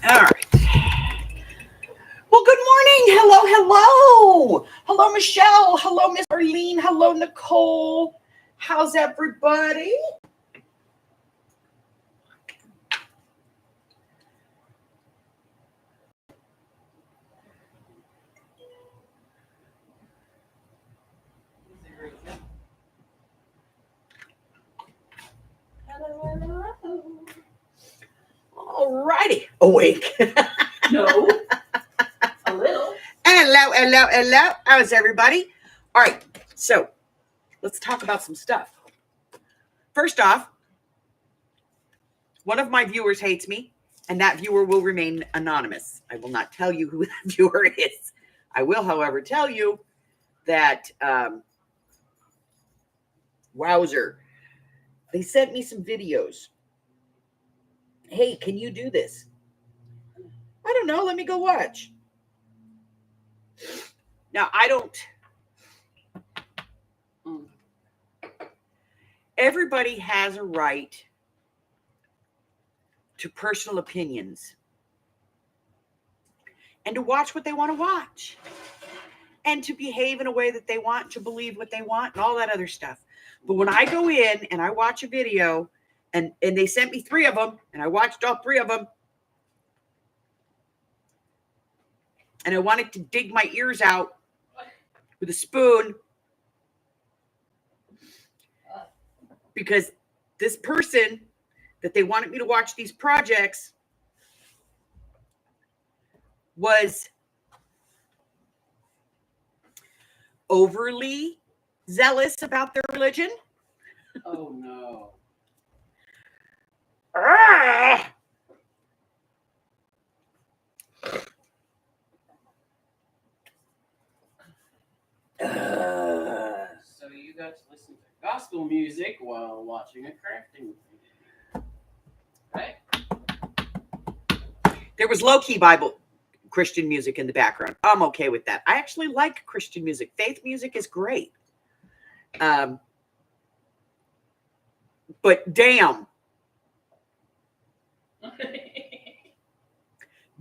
All right. Well, good morning. Hello, hello. Hello, Michelle. Hello, Miss Arlene. Hello, Nicole. How's everybody? All righty. Awake. No. A little. Hello, hello, hello. How's everybody? All right. So let's talk about some stuff. First off, one of my viewers hates me, and that viewer will remain anonymous. I will not tell you who that viewer is. I will, however, tell you that, wowzer, they sent me some videos. Hey, can you do this? I don't know. Let me go watch. Now, I don't. Everybody has a right to personal opinions and to watch what they want to watch and to behave in a way that they want, to believe what they want and all that other stuff. But when I go in and I watch a video and they sent me 3 of them and I watched all 3 of them and I wanted to dig my ears out with a spoon because this person that they wanted me to watch these projects was overly zealous about their religion. Oh no. So you got to listen to gospel music while watching a crafting video, right? There was low-key Bible Christian music in the background. I'm okay with that. I actually like Christian music. Faith music is great. But damn.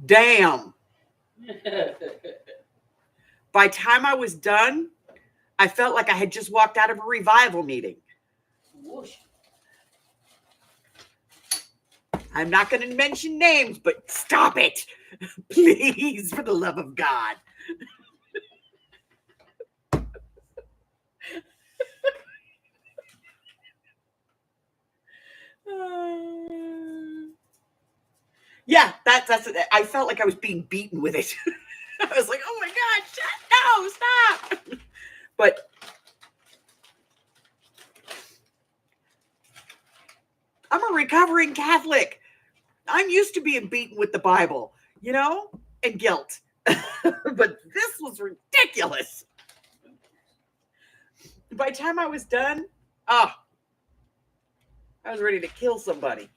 Damn. By the time I was done, I felt like I had just walked out of a revival meeting. Whoosh. I'm not going to mention names, but stop it. Please, for the love of God. Yeah, that's it. I felt like I was being beaten with it. I was like, oh my God, no, stop. But I'm a recovering Catholic. I'm used to being beaten with the Bible, and guilt. But this was ridiculous. By the time I was done, I was ready to kill somebody.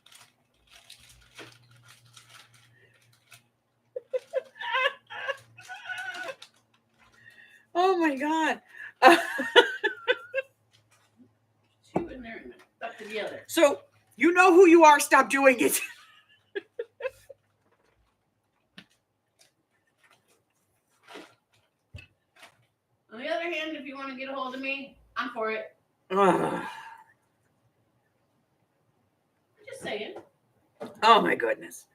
Oh my God. Two in there and stuck together. So, you know who you are, stop doing it. On the other hand, if you want to get a hold of me, I'm for it. I'm just saying. Oh my goodness.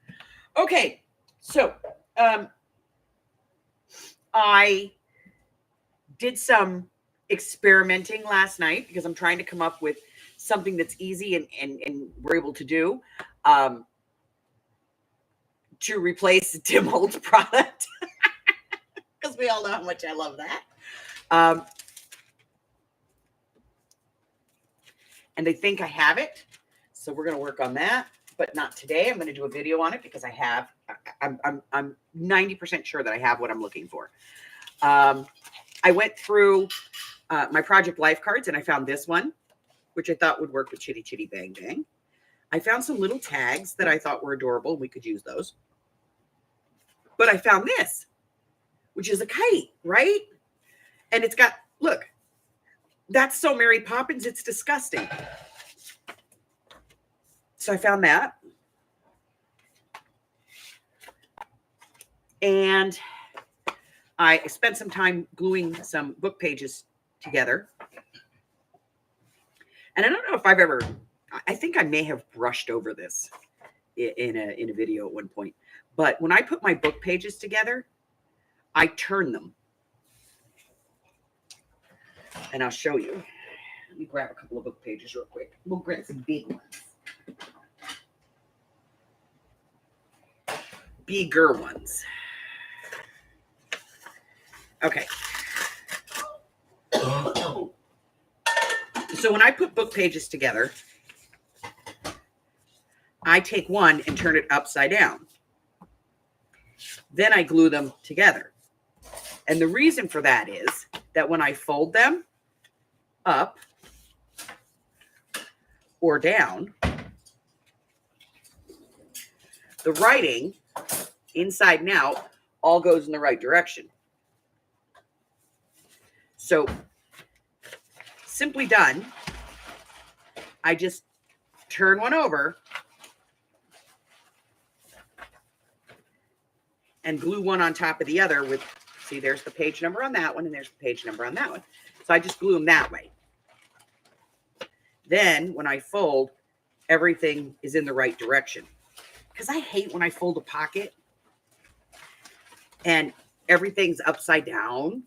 Okay, so I did some experimenting last night because I'm trying to come up with something that's easy and we're able to do to replace Tim Holtz product because we all know how much I love that. And I think I have it, so we're going to work on that, but not today. I'm going to do a video on it because I'm 90% sure that I have what I'm looking for. I went through my project life cards and I found this one, which I thought would work with Chitty Chitty Bang Bang. I found some little tags that I thought were adorable. We could use those. But I found this, which is a kite, right? And it's got, look, that's so Mary Poppins, it's disgusting. So I found that. And I spent some time gluing some book pages together. And I don't know if I've ever, I think I may have brushed over this in a video at one point. But when I put my book pages together, I turn them. And I'll show you. Let me grab a couple of book pages real quick. We'll grab some big ones. Bigger ones. Okay. So when I put book pages together, I take one and turn it upside down. Then I glue them together. And the reason for that is that when I fold them up or down, the writing inside and out all goes in the right direction. So simply done, I just turn one over and glue one on top of the other with, see, there's the page number on that one, and there's the page number on that one. So I just glue them that way. Then when I fold, everything is in the right direction. Because I hate when I fold a pocket and everything's upside down.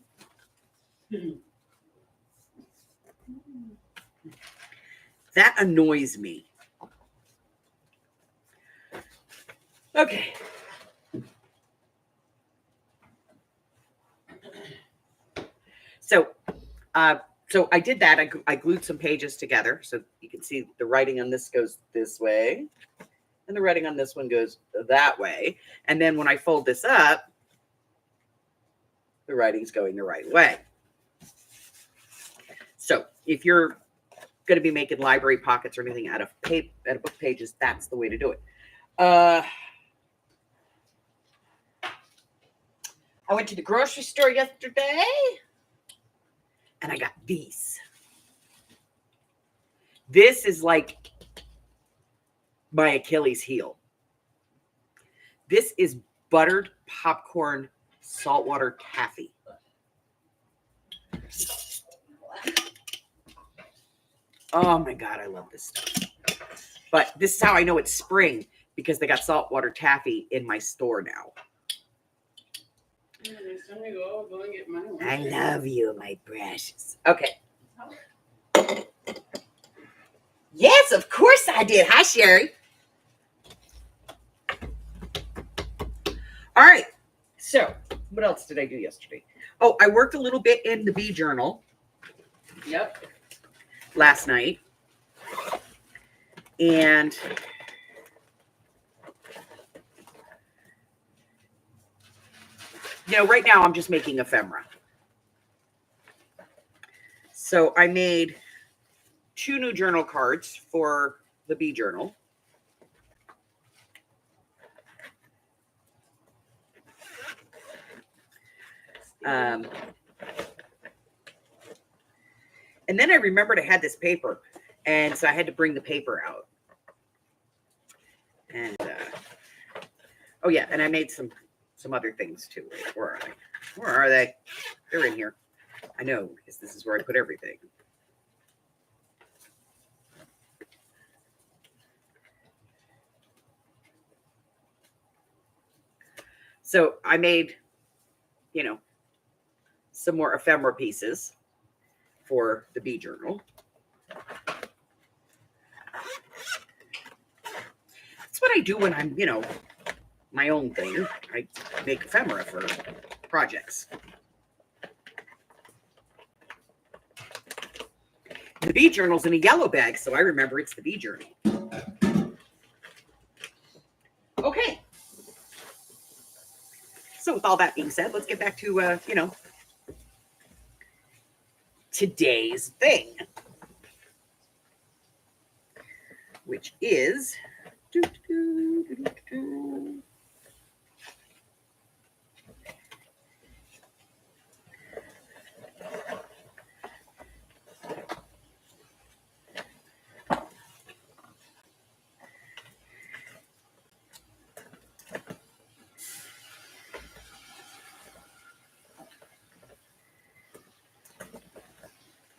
That annoys me. Okay. So I did that. I glued some pages together. So you can see the writing on this goes this way. And the writing on this one goes that way. And then when I fold this up, the writing's going the right way. So if you're going to be making library pockets or anything out of book pages, that's the way to do it. I went to the grocery store yesterday and I got these. This is like my Achilles heel. This is buttered popcorn saltwater taffy. Oh my God, I love this stuff. But this is how I know it's spring, because they got saltwater taffy in my store now. I love you, my precious. Okay. Yes, of course I did. Hi, Sherry. All right. So, what else did I do yesterday? Oh, I worked a little bit in the bee journal. Yep. Last night. And right now I'm just making ephemera. So I made 2 new journal cards for the bee journal. And then I remembered I had this paper, and so I had to bring the paper out. And oh yeah, and I made some other things too. Where are they? Where are they? They're in here. I know, because this is where I put everything. So I made, some more ephemera pieces for the bee journal. That's what I do when I'm, my own thing. I make ephemera for projects. The bee journal's in a yellow bag, so I remember it's the bee journal. Okay. So with all that being said, let's get back to, today's thing, which is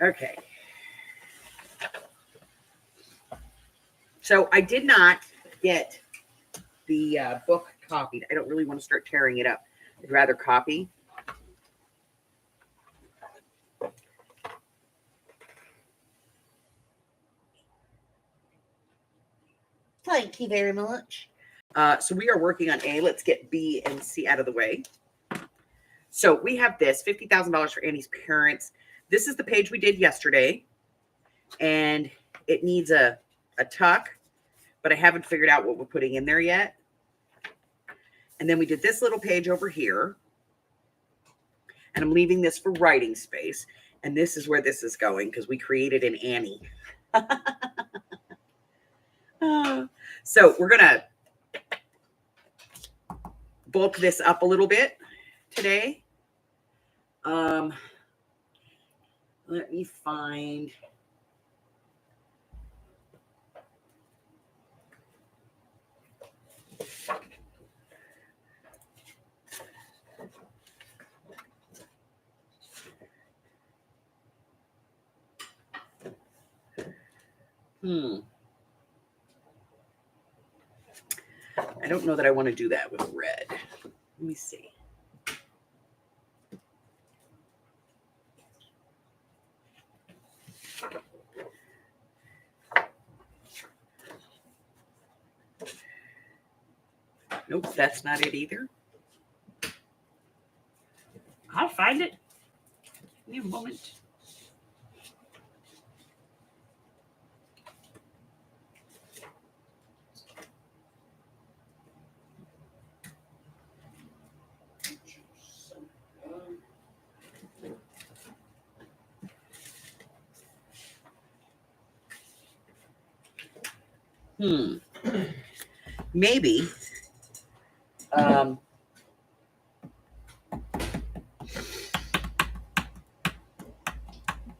Okay. So I did not get the book copied. I don't really want to start tearing it up. I'd rather copy. Thank you very much. So we are working on A. Let's get B and C out of the way. So we have this $50,000 for Annie's parents. This is the page we did yesterday, and it needs a tuck, but I haven't figured out what we're putting in there yet. And then we did this little page over here, and I'm leaving this for writing space. And this is where this is going because we created an Annie. So we're going to bulk this up a little bit today. Let me find. I don't know that I want to do that with red. Let me see. Nope, that's not it either. I'll find it. Give me a moment. Maybe.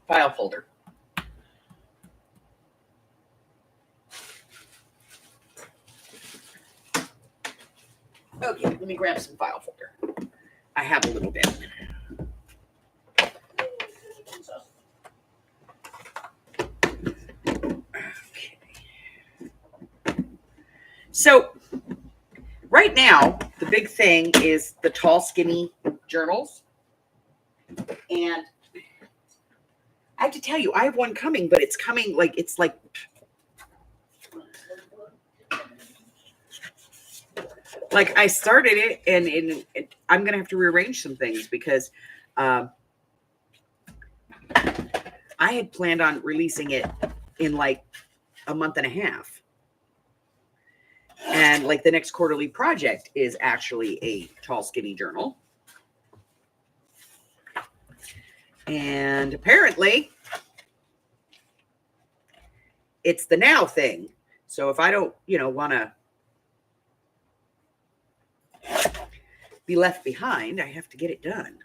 File folder. Okay, let me grab some file folder. I have a little bit. Okay. So right now, the big thing is the tall, skinny journals. And I have to tell you, I have one coming, but it's coming like, it's like, I started it and I'm going to have to rearrange some things because I had planned on releasing it in like a month and a half. And like the next quarterly project is actually a tall, skinny journal. And apparently it's the now thing. So if I don't, want to be left behind, I have to get it done.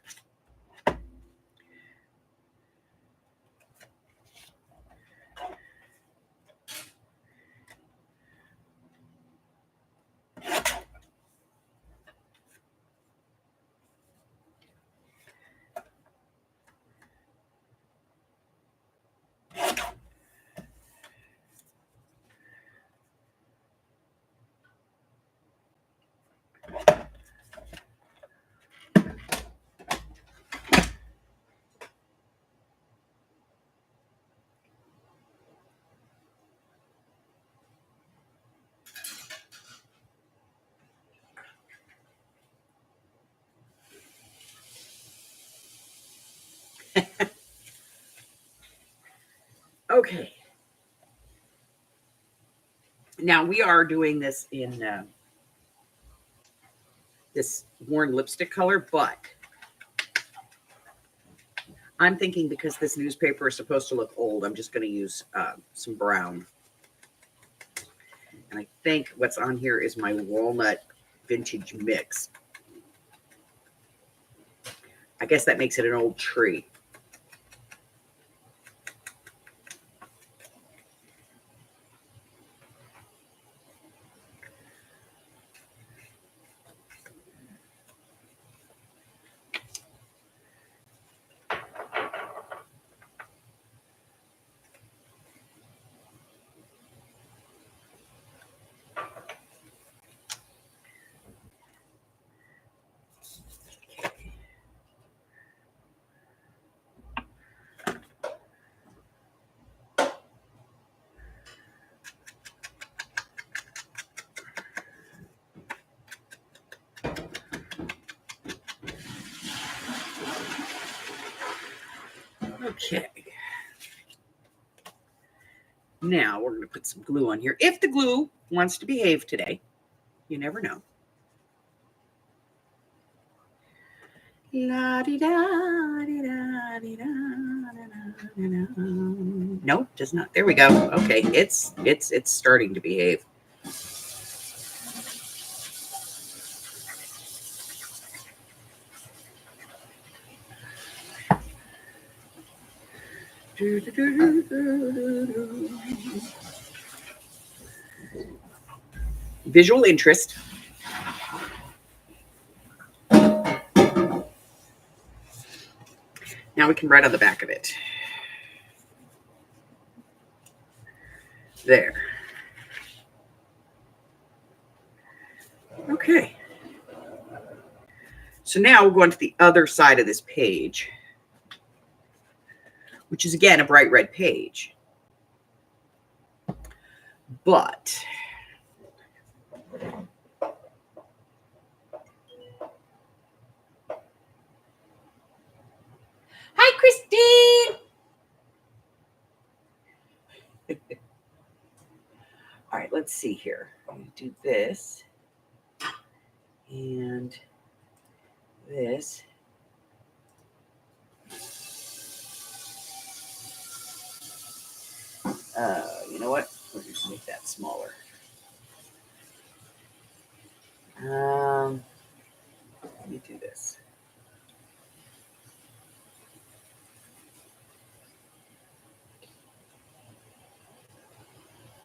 Okay. Now we are doing this in this worn lipstick color, but I'm thinking because this newspaper is supposed to look old, I'm just going to use some brown. And I think what's on here is my walnut vintage mix. I guess that makes it an old tree. Okay. Now we're going to put some glue on here. If the glue wants to behave today, you never know. No, does not. There we go. Okay, it's starting to behave. Visual interest. Now we can write on the back of it. There. Okay. So now we'll go on to the other side of this page, which is again a bright red page. But hi, Christine. All right, let's see here. I'm going to do this and this. You know what? We're going to make that smaller. Let me do this.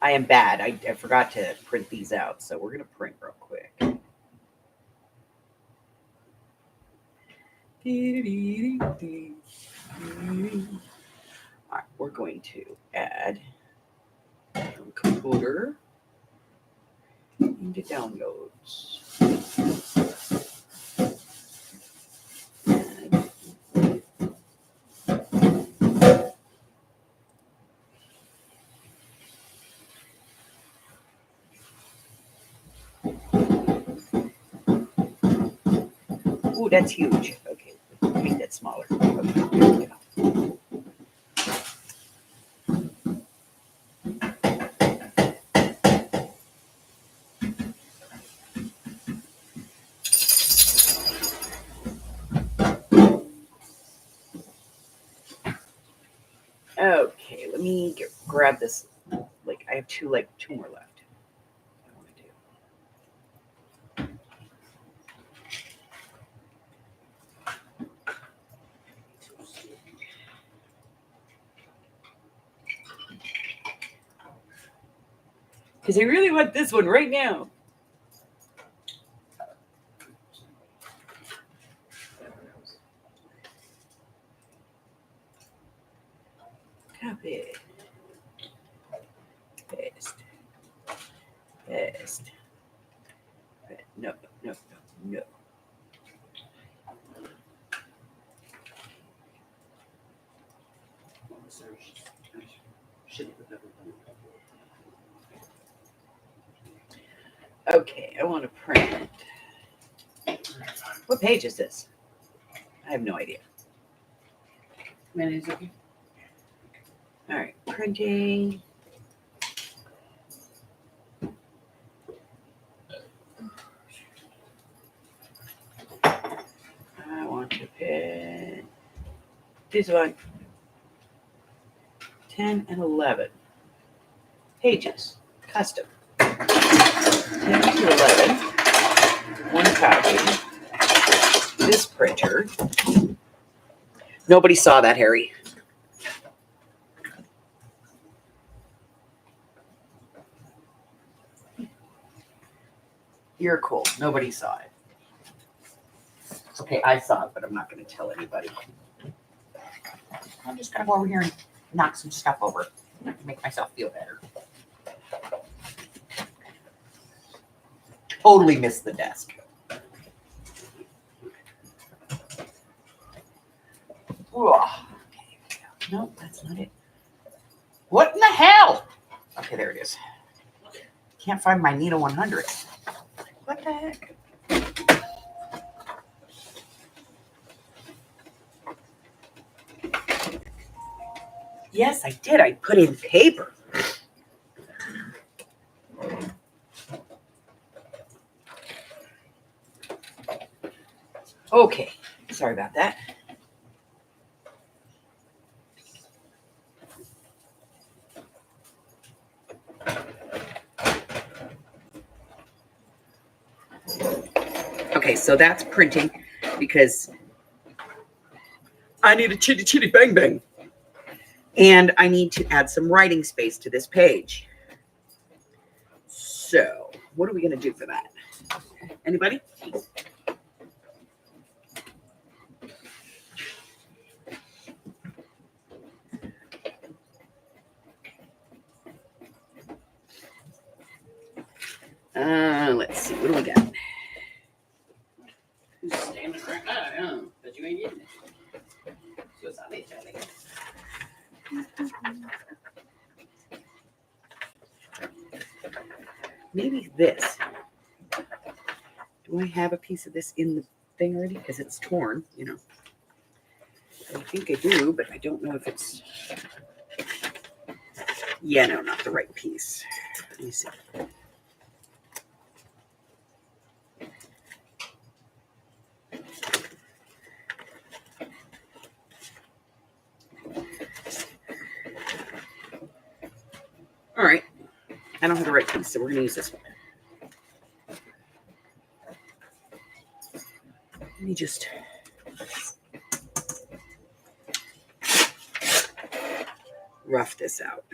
I am bad. I forgot to print these out, so we're going to print real quick. All right, we're going to add computer into downloads. Ooh, that's huge. Okay, make that smaller. Okay, okay, let me grab this. Like I have two more left. I want to do. Because I really want this one right now. Copy. Paste. Paste. No, no, no, no. Okay, I want to print. What page is this? I have no idea. Okay. All right, printing. I want to pick this one. 10 and 11. Pages. Custom. 10 to 11. One copy. This printer. Nobody saw that, Harry. You're cool. Nobody saw it. Okay, I saw it, but I'm not going to tell anybody. I'm just going to go over here and knock some stuff over to make myself feel better. Totally missed the desk. Okay, nope, that's not it. What in the hell? Okay, there it is. Can't find my Nita 100. What the heck? Yes, I did. I put in paper. Okay, sorry about that. Okay, so that's printing because I need a chitty chitty bang bang. And I need to add some writing space to this page. So, what are we going to do for that? Anybody? Let's see. What do we got? Who's standing right now? But you ain't getting it. So it's not me, Charlie. Maybe this. Do I have a piece of this in the thing already? Because it's torn, you know. I think I do, but I don't know if it's... Yeah, no, not the right piece. Let me see. All right. I don't have the right piece, so we're going to use this one. Let me just... rough this out.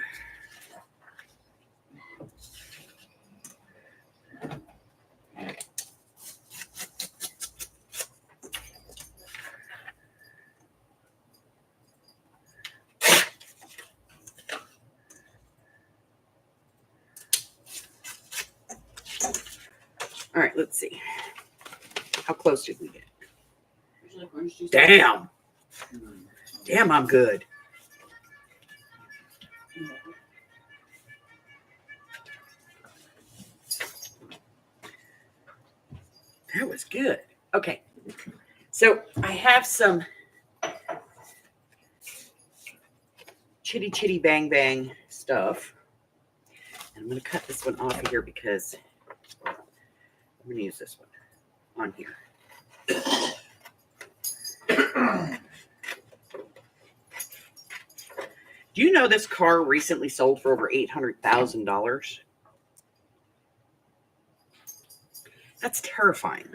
All right, let's see. How close did we get? Damn. Damn, I'm good. That was good. Okay. So I have some chitty chitty bang bang stuff. And I'm going to cut this one off of here because I'm going to use this one on here. Do you know this car recently sold for over $800,000? That's terrifying.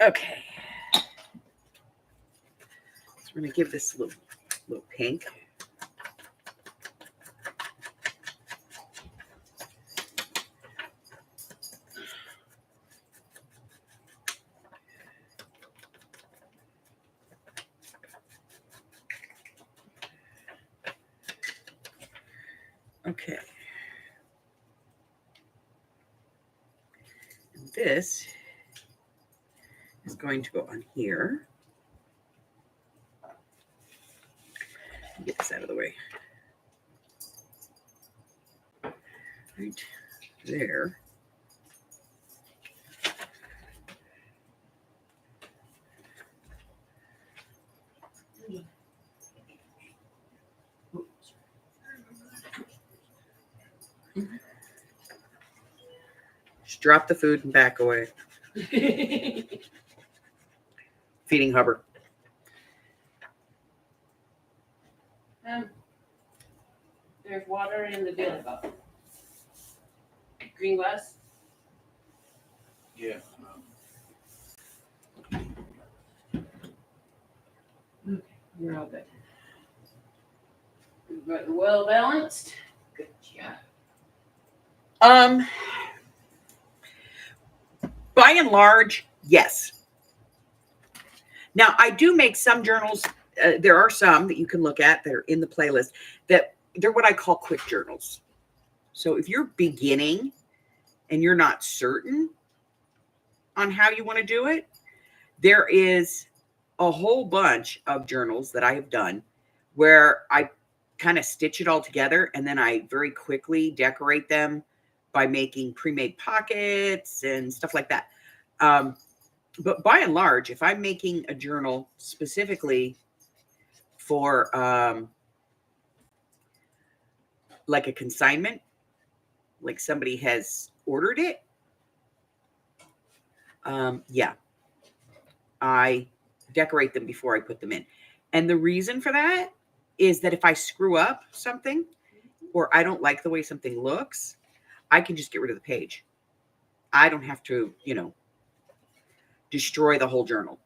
Okay. So we're going to give this a little pink. Okay. And this is going to go on here. Get this out of the way. Right there. Just drop the food and back away. Feeding Hubbard. There's water in the daily bottle. Green glass? Yeah. Okay, you're all good. Well balanced. Good job. By and large, yes. Now, I do make some journals. There are some that you can look at that are in the playlist that they're what I call quick journals. So if you're beginning and you're not certain on how you want to do it, there is a whole bunch of journals that I have done where I kind of stitch it all together and then I very quickly decorate them by making pre-made pockets and stuff like that. But by and large, if I'm making a journal specifically for like a consignment, like somebody has ordered it. Yeah, I decorate them before I put them in. And the reason for that is that if I screw up something or I don't like the way something looks, I can just get rid of the page. I don't have to, destroy the whole journal.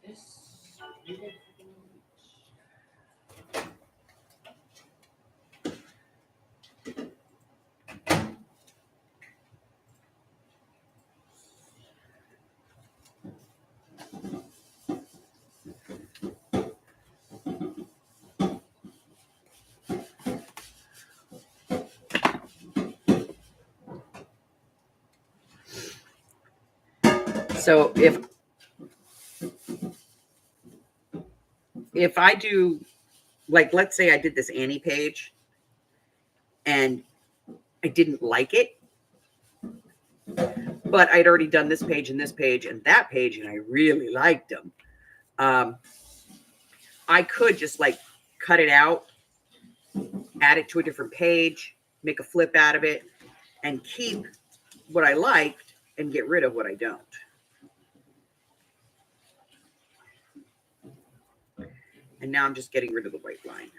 This. So if I do, like, let's say I did this Annie page and I didn't like it, but I'd already done this page and that page, and I really liked them. I could just like cut it out, add it to a different page, make a flip out of it, and keep what I liked and get rid of what I don't. And now I'm just getting rid of the white line.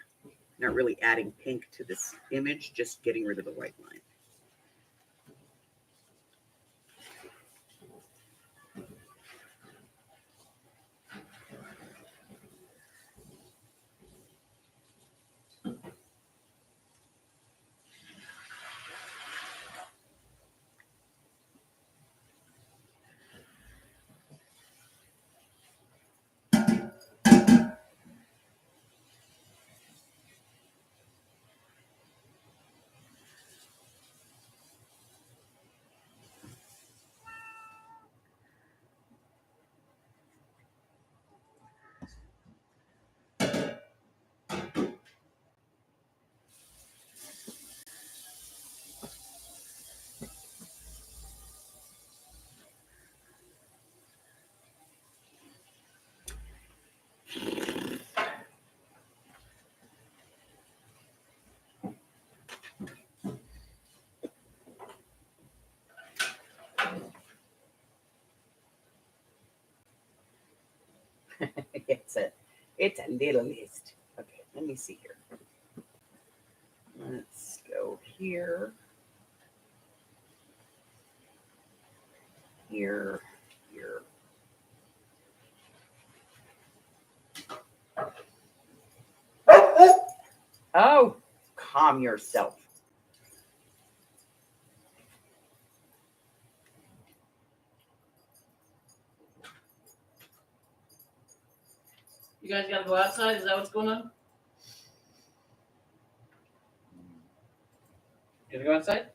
Not really adding pink to this image, just getting rid of the white line. It's a little list. Okay, let me see here. Let's go here. Here. Oh, calm yourself. You guys gotta go outside? Is that what's going on? You gotta go outside?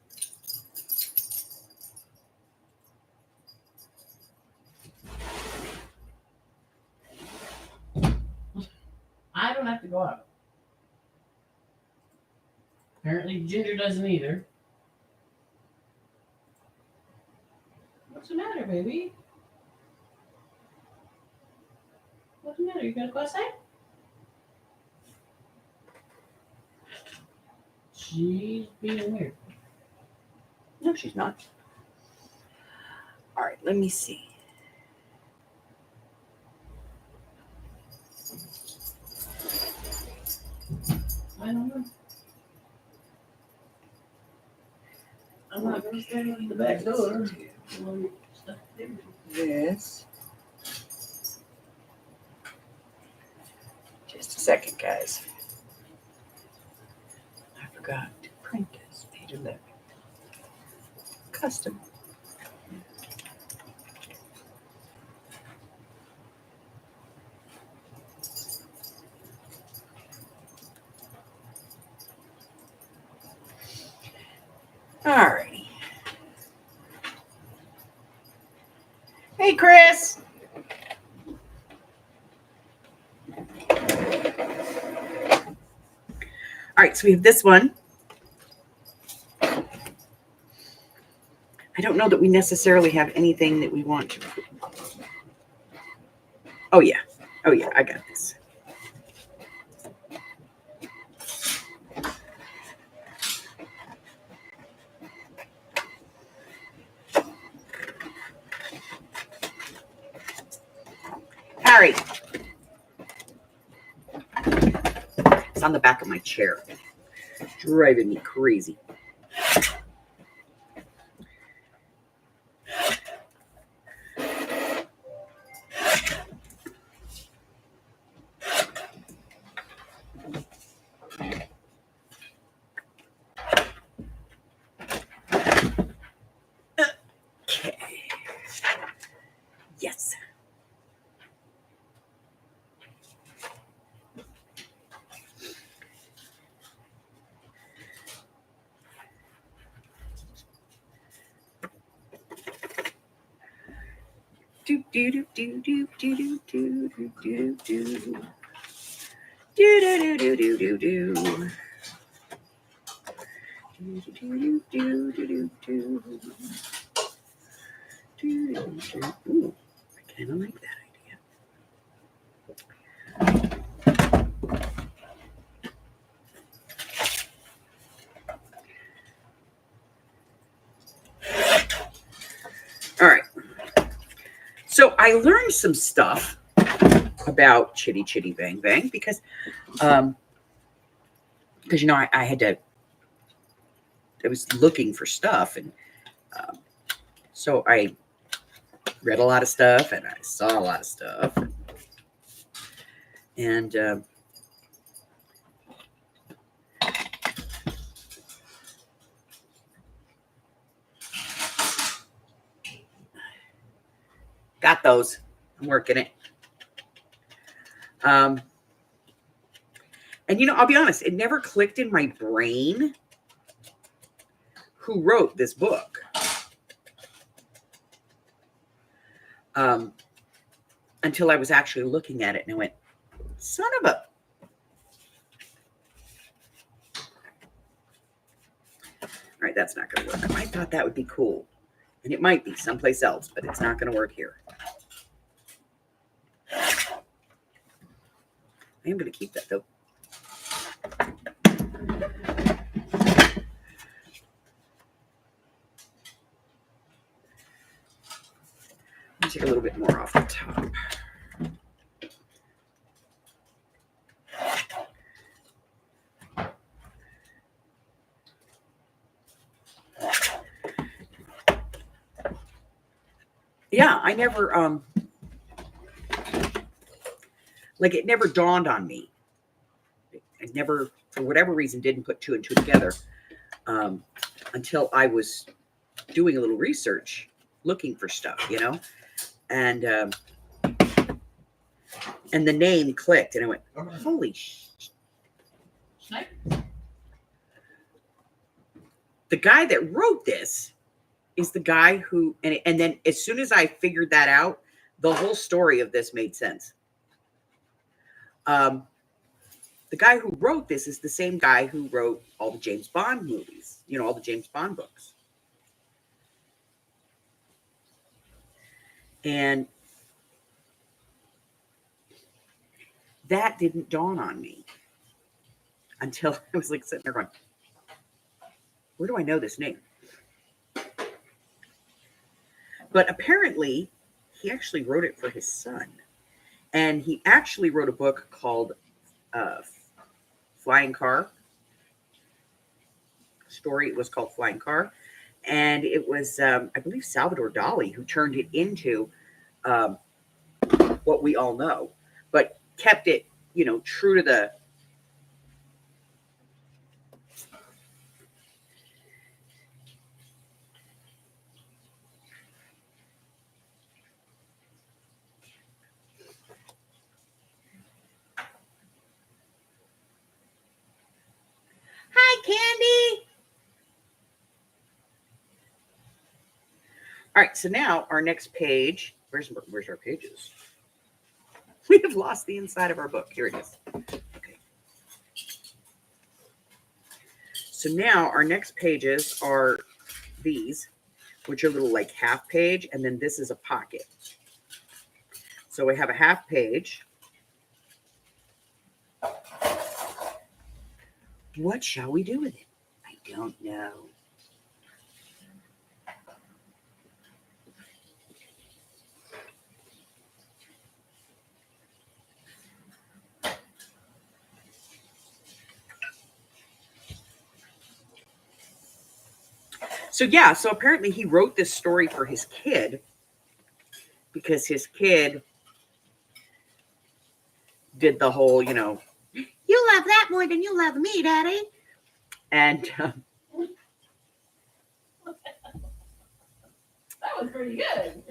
I don't have to go out. Apparently Ginger doesn't either. What's the matter, baby? What's the matter? You gotta go outside? She's being weird. No, she's not. All right, let me see. I don't know. I'm not gonna stand at the back door. This. Just a second, guys. I forgot to print this. Page 11. Custom. All righty. Hey, Chris. All right, so we have this one. I don't know that we necessarily have anything that we want to. Oh, yeah. Oh, yeah, I got this. Harry. It's on the back of my chair. Driving me crazy. Okay. Yes. Do do do do do do do do do do do do do do do do do. Ooh, I kind of like that idea. All right. So I learned some stuff about Chitty Chitty Bang Bang because you know I had to. I was looking for stuff, and so I read a lot of stuff, and I saw a lot of stuff, and got those. I'm working it. And you know, I'll be honest, it never clicked in my brain who wrote this book. Until I was actually looking at it and I went, son of a. All right, that's not going to work. I thought that would be cool. And it might be someplace else, but it's not going to work here. I am going to keep that, though. Let me take a little bit more off the top. Yeah, I never, like it never dawned on me. I never, for whatever reason, didn't put two and two together until I was doing a little research, looking for stuff, you know, and the name clicked, and I went, holy the guy that wrote this is the guy who, and then as soon as I figured that out, the whole story of this made sense. The guy who wrote this is the same guy who wrote all the James Bond movies, you know, all the James Bond books. And that didn't dawn on me until I was like sitting there going, where do I know this name? But apparently, he actually wrote it for his son. And he actually wrote a book called Flying Car. Story. It was called Flying Car. And it was, I believe, Salvador Dali who turned it into what we all know, but kept it, you know, true to the Hi, Candy. All right, so now our next page. Where's our pages? We have lost the inside of our book. Here it is. Okay. So now our next pages are these, which are little like half page, and then this is a pocket. So we have a half page. What shall we do with it? I don't know. So yeah, so apparently he wrote this story for his kid because his kid did the whole, you love that more than you love me, Daddy. And That was pretty good.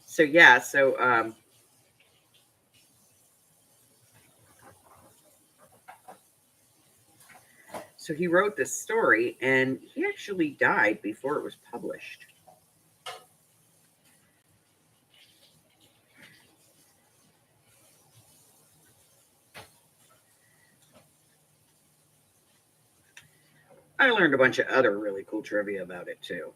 so yeah, so he wrote this story, and he actually died before it was published. I learned a bunch of other really cool trivia about it too.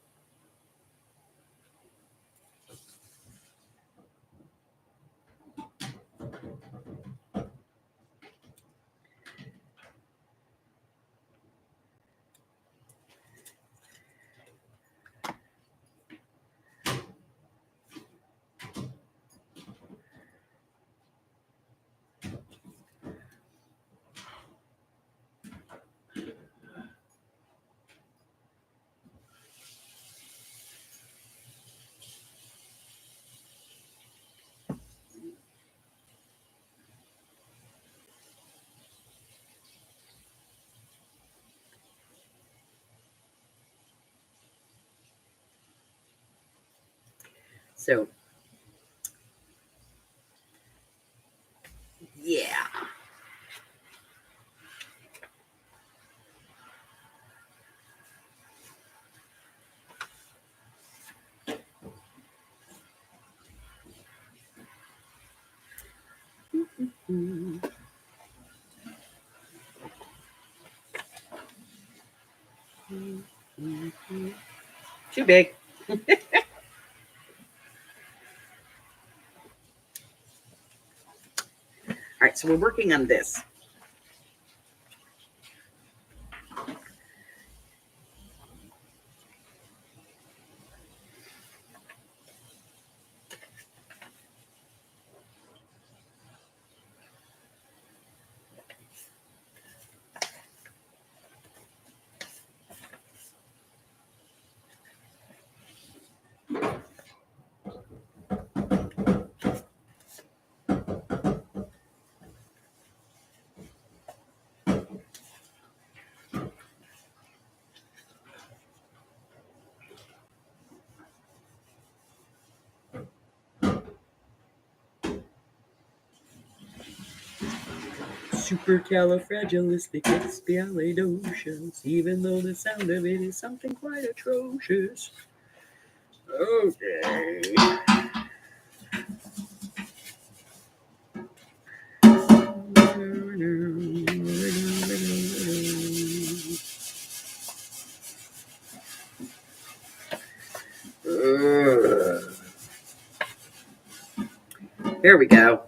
So yeah. Too big. All right, so we're working on this. Supercalifragilisticexpialidocious, even though the sound of it is something quite atrocious. Okay. Here we go.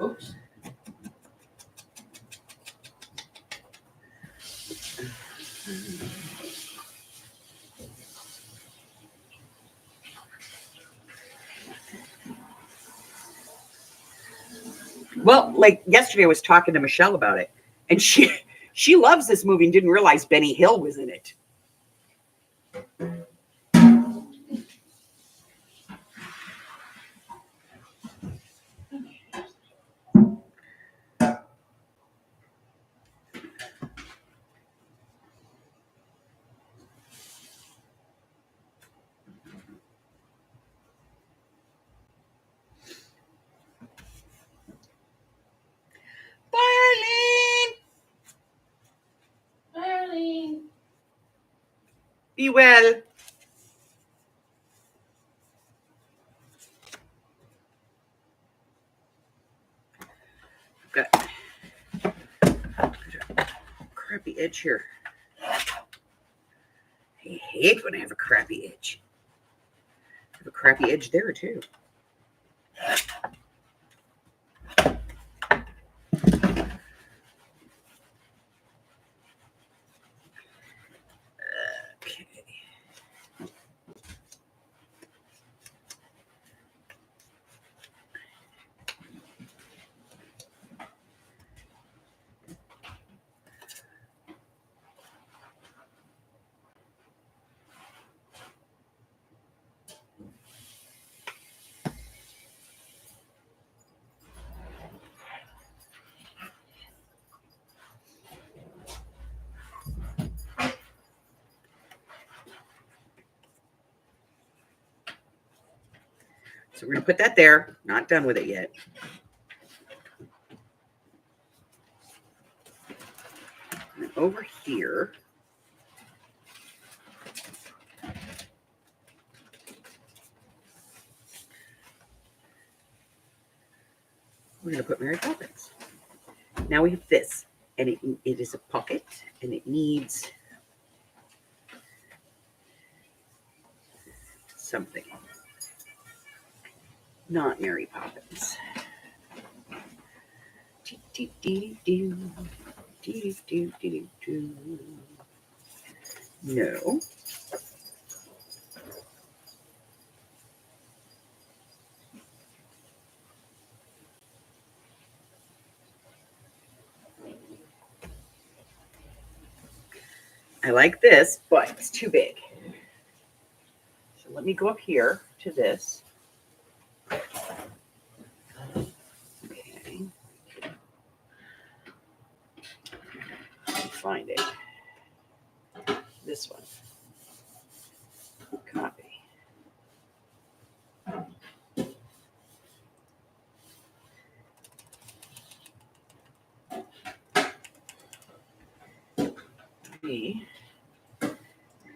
Oops. Well, like yesterday I was talking to Michelle about it, and she loves this movie and didn't realize Benny Hill was in it. Be well. Got crappy edge here. I hate when I have a crappy edge. I have a crappy edge there too. Okay. So we're going to put that there. Not done with it yet. And over here, we're going to put Mary Poppins. Now we have this, and it is a pocket, and it needs something. Not Mary Poppins. No. I like this, but it's too big. So let me go up here to this. Okay. Find it. This one. Copy.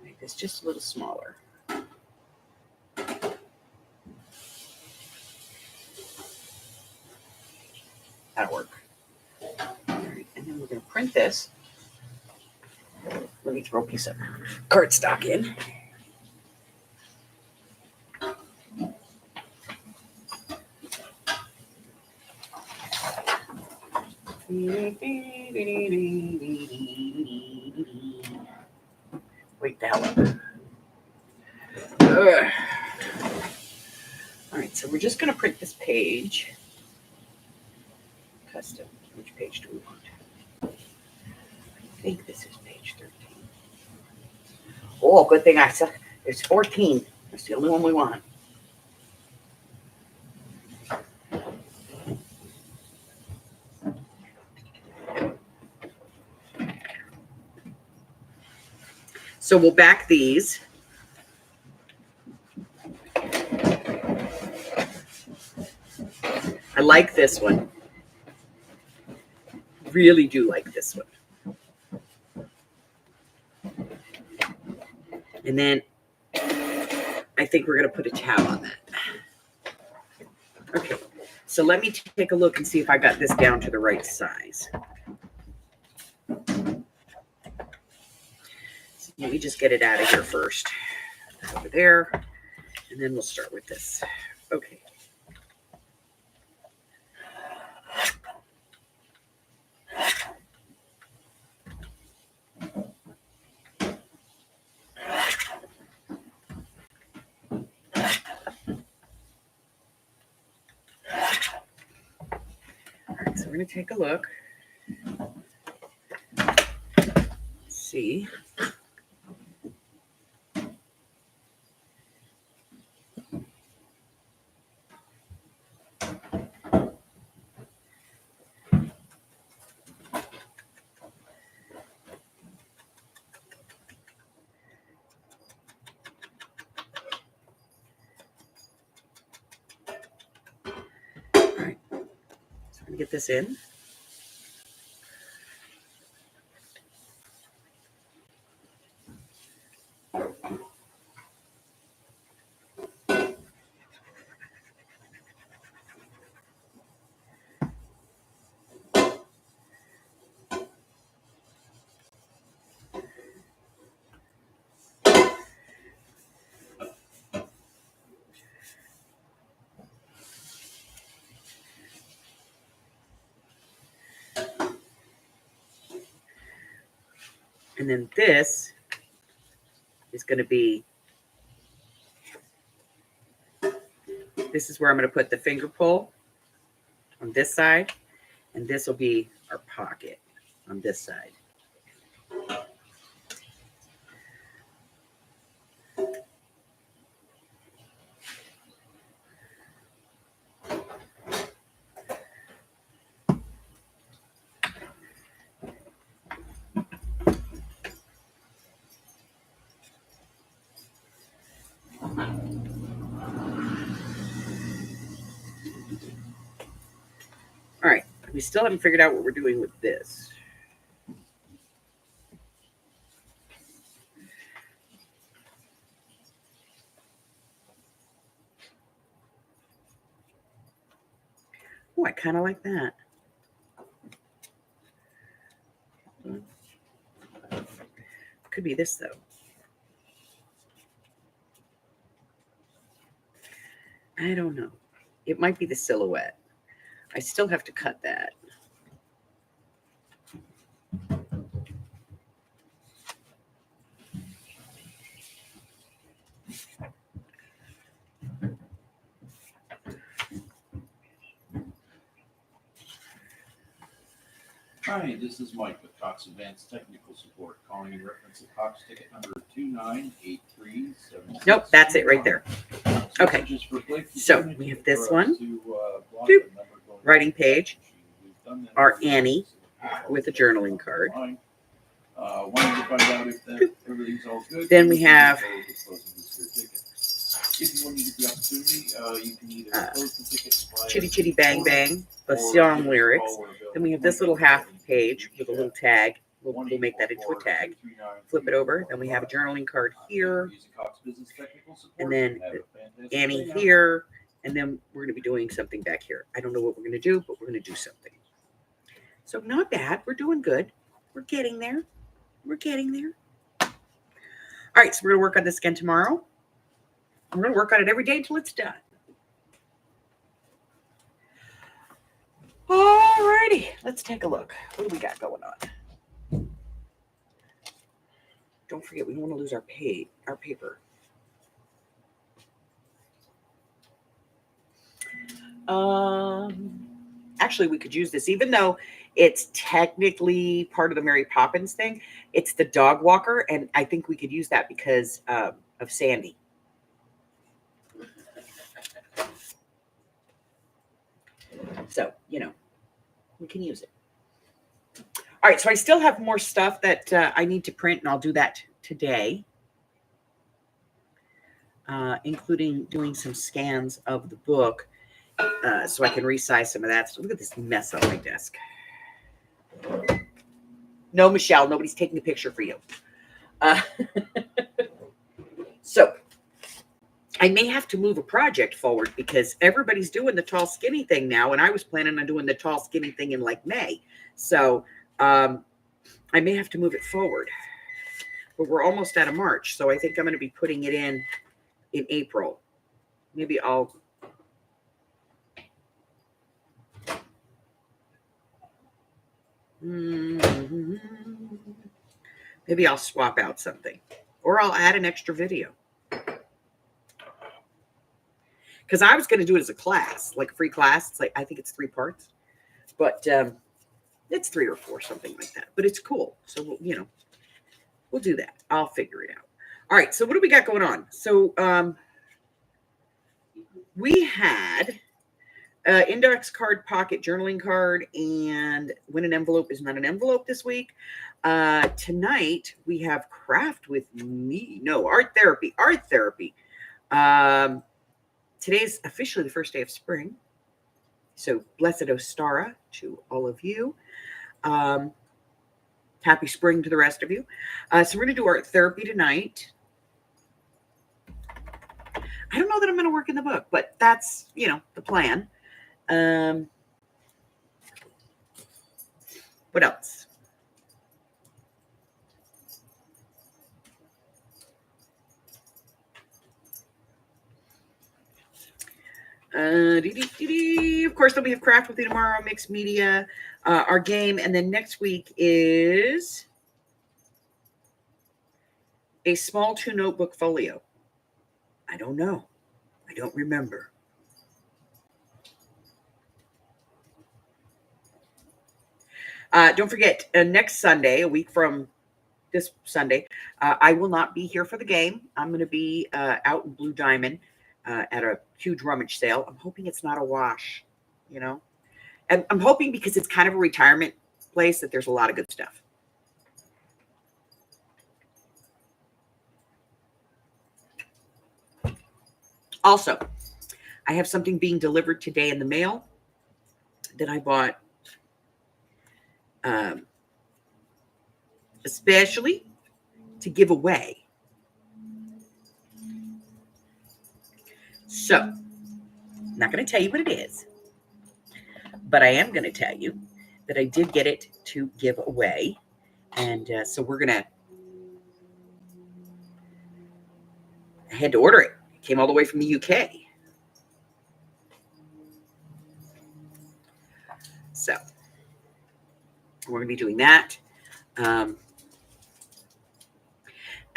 Make this just a little smaller. That'll work. All right, and then we're going to print this. Let me throw a piece of cardstock in. Wait the hell up. Ugh. All right, so we're just going to print this page. Custom. Which page do we want? I think this is page 13. Oh, good thing I said it's 14. That's the only one we want. So we'll back these. I like this one. Really do like this one. And then I think we're going to put a tab on that. Okay, so let me take a look and see if I got this down to the right size. So let me just get it out of here first. Over there, and then we'll start with this. Okay. So we're going to take a look. See. All right. So I'm going to get this in. And then this is going to be, this is where I'm going to put the finger pull on this side. And this will be our pocket on this side. All right, we still haven't figured out what we're doing with this. Oh, I kind of like that. Could be this, though. I don't know. It might be the silhouette. I still have to cut that. Hi, this is Mike with Cox Advanced Technical Support, calling in reference to Cox ticket number 298376. Nope, that's it right there. Okay, so we have this one. Boop. Writing page. Our Annie with a journaling card. Wanted to find out if everything's all good. Then we have if you want to get the opportunity, you can either close the ticket. Chitty Chitty Bang Bang, the song lyrics. Then we have this little half page with a little tag. We'll make that into a tag. Flip it over. Then we have a journaling card here. And then Annie here. And then we're going to be doing something back here. I don't know what we're going to do, but we're going to do something. So not bad. We're doing good. We're getting there. We're getting there. All right, so we're going to work on this again tomorrow. We're going to work on it every day until it's done. All righty, let's take a look. What do we got going on? Don't forget, we don't want to lose our paper. Actually, we could use this, even though it's technically part of the Mary Poppins thing. It's the dog walker, and I think we could use that because of Sandy. So, you know, we can use it. All right, so I still have more stuff that I need to print, and I'll do that today, including doing some scans of the book so I can resize some of that. So look at this mess on my desk. No, Michelle, nobody's taking a picture for you. So I may have to move a project forward because everybody's doing the tall, skinny thing now. And I was planning on doing the tall, skinny thing in like May. So I may have to move it forward. But we're almost out of March. So I think I'm going to be putting it in April. Maybe I'll... Maybe I'll swap out something. Or I'll add an extra video. Because I was going to do it as a class, like a free class. It's like, I think it's 3 parts. But it's 3 or 4, something like that. But it's cool. So, we'll do that. I'll figure it out. All right. So what do we got going on? So we had index card, pocket, journaling card, and win an envelope is not an envelope this week. Tonight we have craft with me. No, art therapy. Today's officially the first day of spring. So blessed Ostara to all of you. Happy spring to the rest of you. So we're going to do art therapy tonight. I don't know that I'm going to work in the book, but that's, the plan. What else? Of course, then we have craft with you tomorrow, mixed media, our game, and then next week is A small 2-notebook folio. I don't know. I don't remember. Don't forget, next Sunday, a week from this Sunday, I will not be here for the game. I'm going to be out in Blue Diamond at a huge rummage sale. I'm hoping it's not a wash, you know. And I'm hoping because it's kind of a retirement place that there's a lot of good stuff. Also, I have something being delivered today in the mail that I bought especially to give away. So, I'm not going to tell you what it is, but I am going to tell you that I did get it to give away. And so we're going to, I had to order it. It came all the way from the UK. So, we're going to be doing that.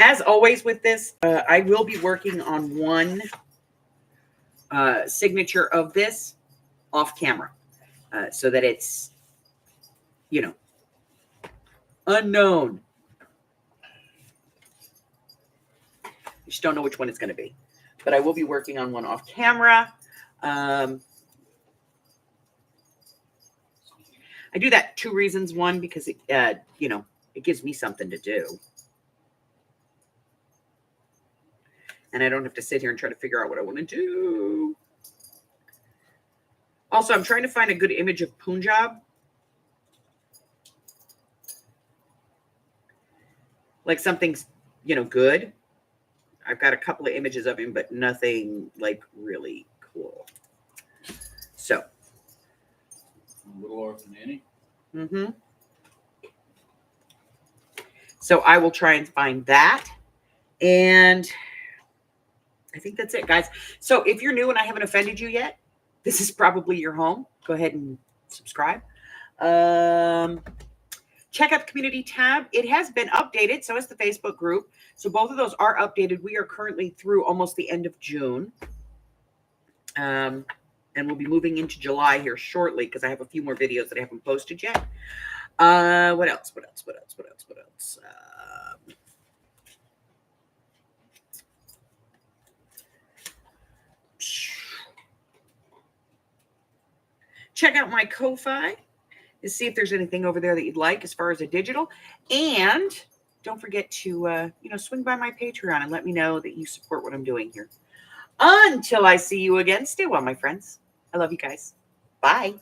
As always with this, I will be working on one signature of this off camera so that it's, you know, unknown. You just don't know which one it's going to be. But I will be working on one off camera. I do that 2 reasons. One, because it, you know, it gives me something to do. And I don't have to sit here and try to figure out what I want to do. Also, I'm trying to find a good image of Punjab. Like something's, you know, good. I've got a couple of images of him, but nothing like really cool. So. Little Orphan Annie. Mm-hmm. So I will try and find that. And I think that's it, guys. So if you're new and I haven't offended you yet, this is probably your home. Go ahead and subscribe. Check out the community tab. It has been updated. So is the Facebook group. So both of those are updated. We are currently through almost the end of June. And we'll be moving into July here shortly because I have a few more videos that I haven't posted yet. What else? Check out my Ko-Fi to see if there's anything over there that you'd like as far as a digital. And don't forget to, you know, swing by my Patreon and let me know that you support what I'm doing here. Until I see you again, stay well, my friends. I love you guys. Bye.